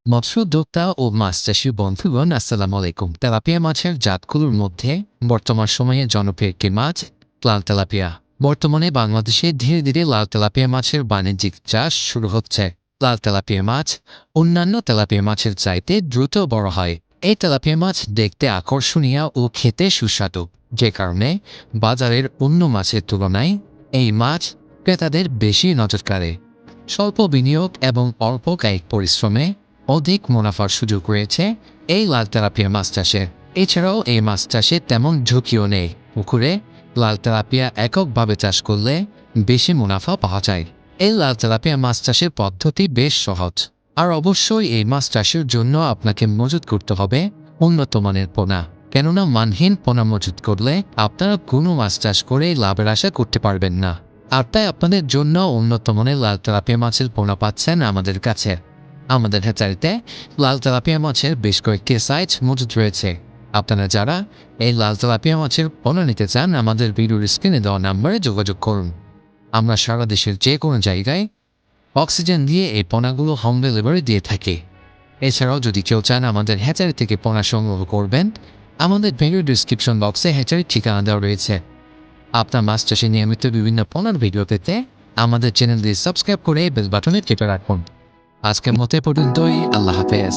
মৎস্য উদ্যোক্তা ও মাছ চাষী বন্ধুগণ আসসালামু আলাইকুম। তেলাপিয়া মাছের জাতগুলোর মধ্যে বর্তমান সময়ে জনপ্রিয় একটি মাছ লাল তেলাপিয়া। বর্তমানে বাংলাদেশে ধীরে ধীরে লাল তেলাপিয়া মাছের বাণিজ্যিক চাষ শুরু হচ্ছে। লাল তেলাপিয়া মাছ অন্যান্য তেলাপিয়া মাছের চাইতে দ্রুত বড় হয়। এই তেলাপিয়া মাছ দেখতে আকর্ষণীয় ও খেতে সুস্বাদু, যে কারণে বাজারের অন্য মাছের তুলনায় এই মাছ ক্রেতাদের বেশি নজর কাড়ে। স্বল্প বিনিয়োগ এবং অল্প কায়িক পরিশ্রমে অধিক মুনাফার সুযোগ রয়েছে এই লাল তেলাপিয়া মাছ চাষে। এছাড়াও এই মাছ চাষে তেমন ঝুঁকিও নেই। পুকুরে লাল তেলাপিয়া এককভাবে চাষ করলে বেশি মুনাফা পাওয়া যায়। এই লাল তেলাপিয়া মাছ চাষের পদ্ধতি বেশ সহজ। আর অবশ্যই এই মাছ চাষের জন্য আপনাকে মজুত করতে হবে উন্নত মানের পোনা, কেননা মানহীন পোনা মজুত করলে আপনারা কোনো মাছ চাষ করে লাভের আশা করতে পারবেন না। আর তাই আপনাদের জন্য উন্নত মানের লাল তেলাপিয়া মাছের পোনা পাচ্ছেন আমাদের কাছে। আমাদের হ্যাচারিতে লাল তেলাপিয়া মাছের বেশ কয়েকটি সাইজ মজুদ রয়েছে। আপনারা যারা এই লাল তেলাপিয়া মাছের পোনা নিতে চান, আমাদের ভিডিওর স্ক্রিনে দেওয়া নাম্বারে যোগাযোগ করুন। আমরা সারা দেশের যে কোনো জায়গায় অক্সিজেন দিয়ে এই পোনাগুলো হোম ডেলিভারি দিয়ে থাকি। এছাড়াও যদি কেউ চান আমাদের হ্যাচারি থেকে পোনা সংগ্রহ করবেন, আমাদের ভিডিও ডিসক্রিপশন বক্সে হ্যাচারির ঠিকানা দেওয়া রয়েছে। আপনার মাছ চাষে নিয়মিত বিভিন্ন পোনার ভিডিও পেতে আমাদের চ্যানেলটি সাবস্ক্রাইব করে বেল বাটনে টিপে রাখুন। আজকের মতো পর্যন্তই। আল্লাহ হাফেজ।